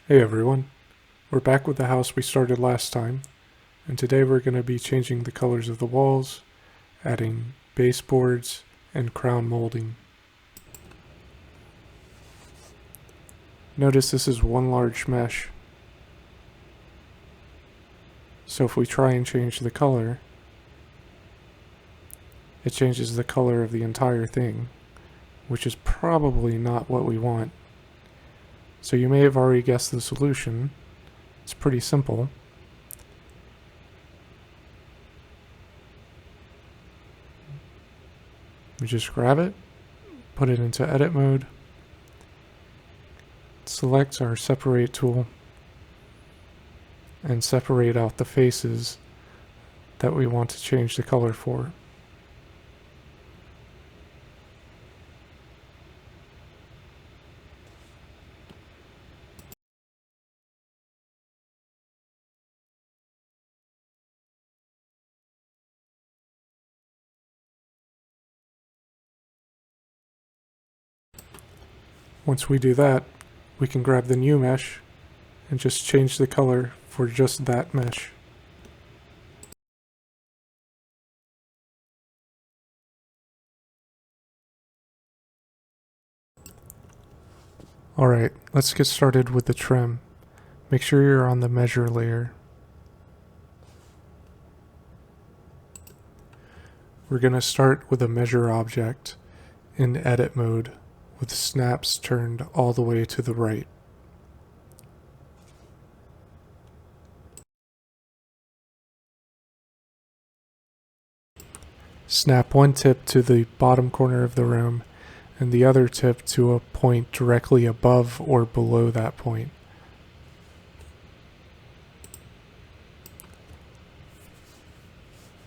Hey everyone, we're back with the house we started last time, and today we're going to be changing the colors of the walls, adding baseboards, and crown molding. Notice this is one large mesh, so if we try and change the color, it changes the color of the entire thing, which is probably not what we want. So you may have already guessed the solution. It's pretty simple. We just grab it, put it into edit mode, select our separate tool, and separate out the faces that we want to change the color for. Once we do that, we can grab the new mesh and just change the color for just that mesh. Alright, let's get started with the trim. Make sure you're on the measure layer. We're going to start with a measure object in edit mode with snaps turned all the way to the right. Snap one tip to the bottom corner of the room and the other tip to a point directly above or below that point.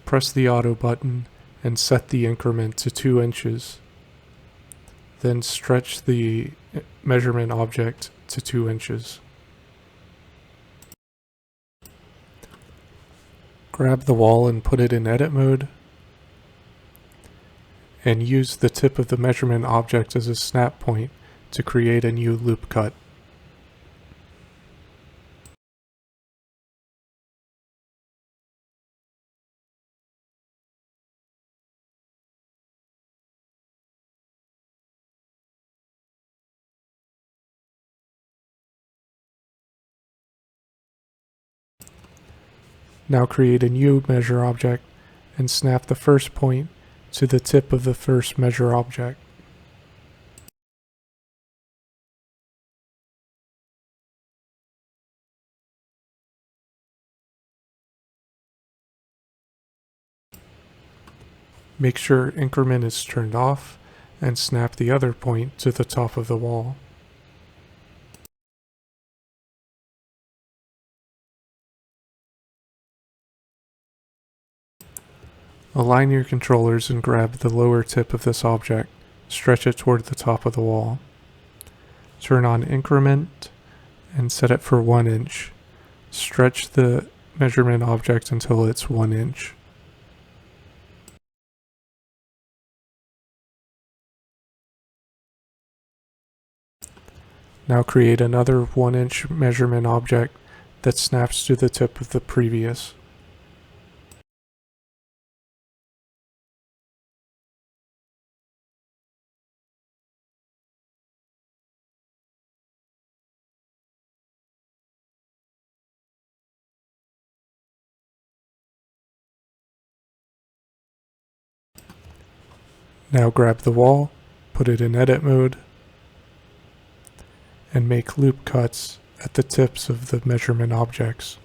Press the auto button and set the increment to 2 inches. Then stretch the measurement object to 2 inches. Grab the wall and put it in edit mode, and use the tip of the measurement object as a snap point to create a new loop cut. Now create a new measure object and snap the first point to the tip of the first measure object. Make sure increment is turned off and snap the other point to the top of the wall. Align your controllers and grab the lower tip of this object. Stretch it toward the top of the wall. Turn on increment and set it for 1 inch. Stretch the measurement object until it's 1 inch. Now create another 1 inch measurement object that snaps to the tip of the previous. Now grab the wall, put it in edit mode, and make loop cuts at the tips of the measurement objects.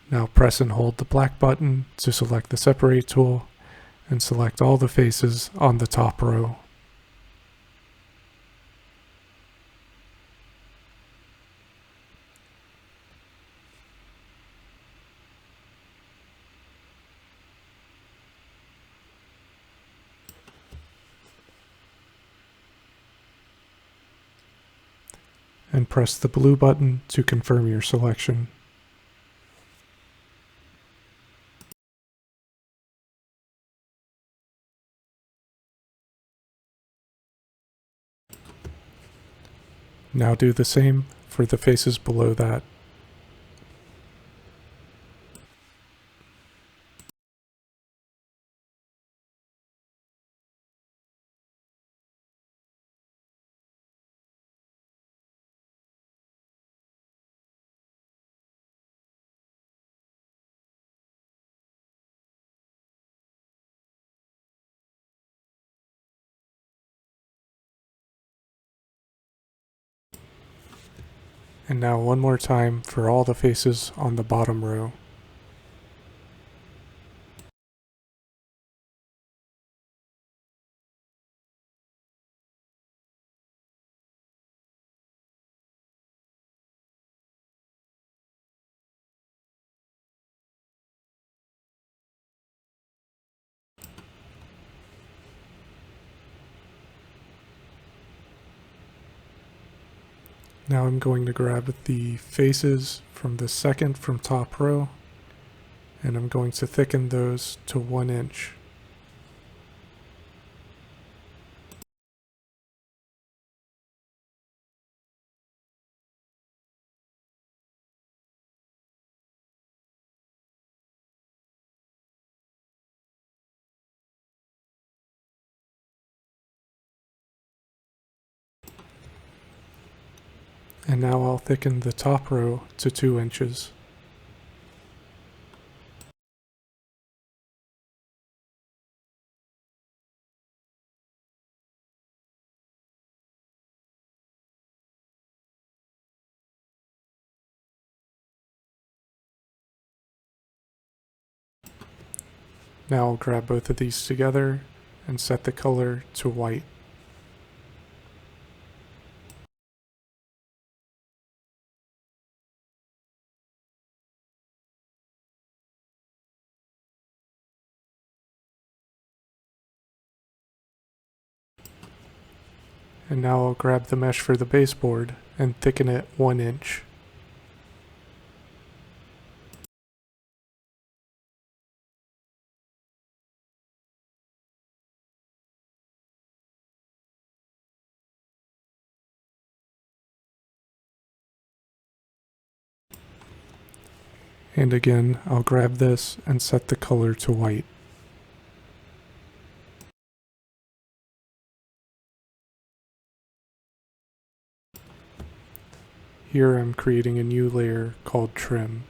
Now press and hold the black button to select the separate tool and select all the faces on the top row. And press the blue button to confirm your selection. Now do the same for the faces below that. And now one more time for all the faces on the bottom row. Now I'm going to grab the faces from the second from top row, and I'm going to thicken those to 1 inch. And now I'll thicken the top row to 2 inches. Now I'll grab both of these together and set the color to white. And now I'll grab the mesh for the baseboard and thicken it 1 inch. And again, I'll grab this and set the color to white. Here I'm creating a new layer called trim.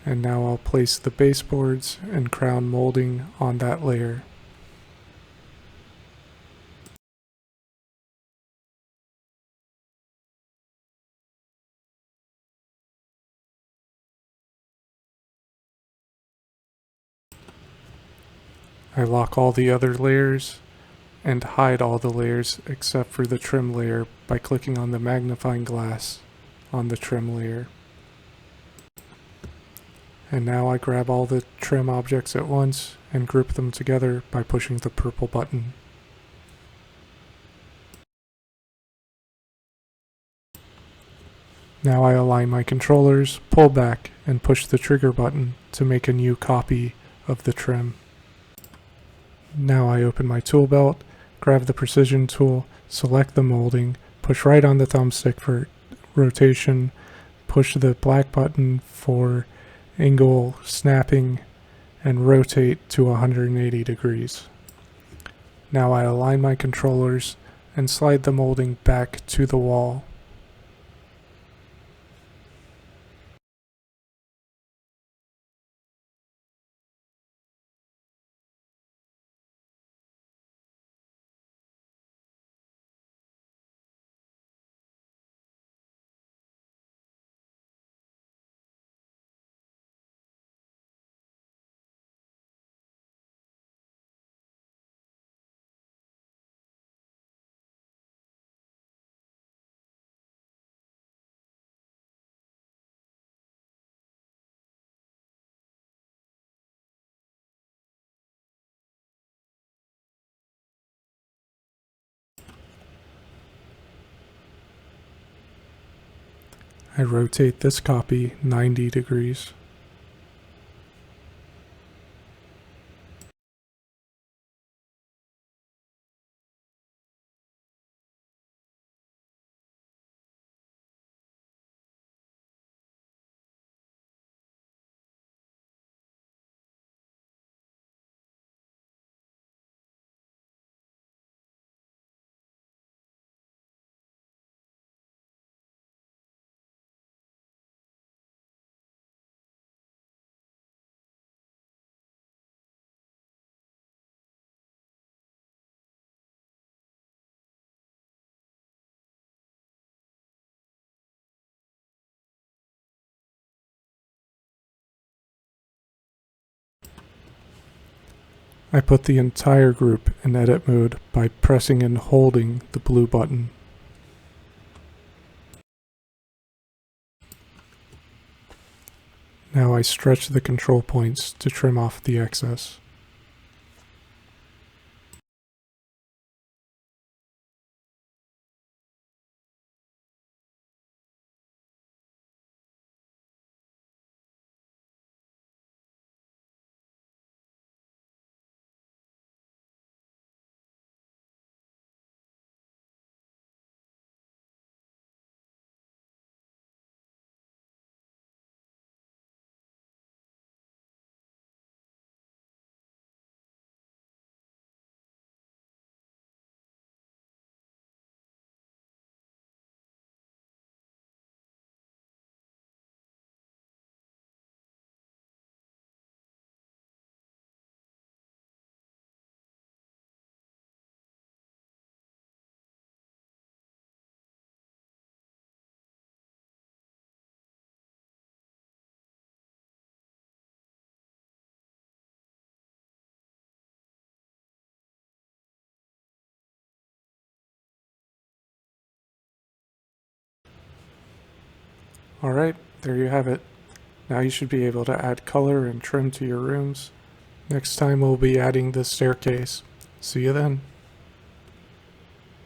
And now I'll place the baseboards and crown molding on that layer. I lock all the other layers and hide all the layers except for the trim layer by clicking on the magnifying glass on the trim layer. And now I grab all the trim objects at once and group them together by pushing the purple button. Now I align my controllers, pull back, and push the trigger button to make a new copy of the trim. Now I open my tool belt, grab the precision tool, select the molding, push right on the thumbstick for rotation, push the black button for angle snapping, and rotate to 180 degrees. Now I align my controllers and slide the molding back to the wall. I rotate this copy 90 degrees. I put the entire group in edit mode by pressing and holding the blue button. Now I stretch the control points to trim off the excess. Alright, there you have it. Now you should be able to add color and trim to your rooms. Next time we'll be adding the staircase. See you then.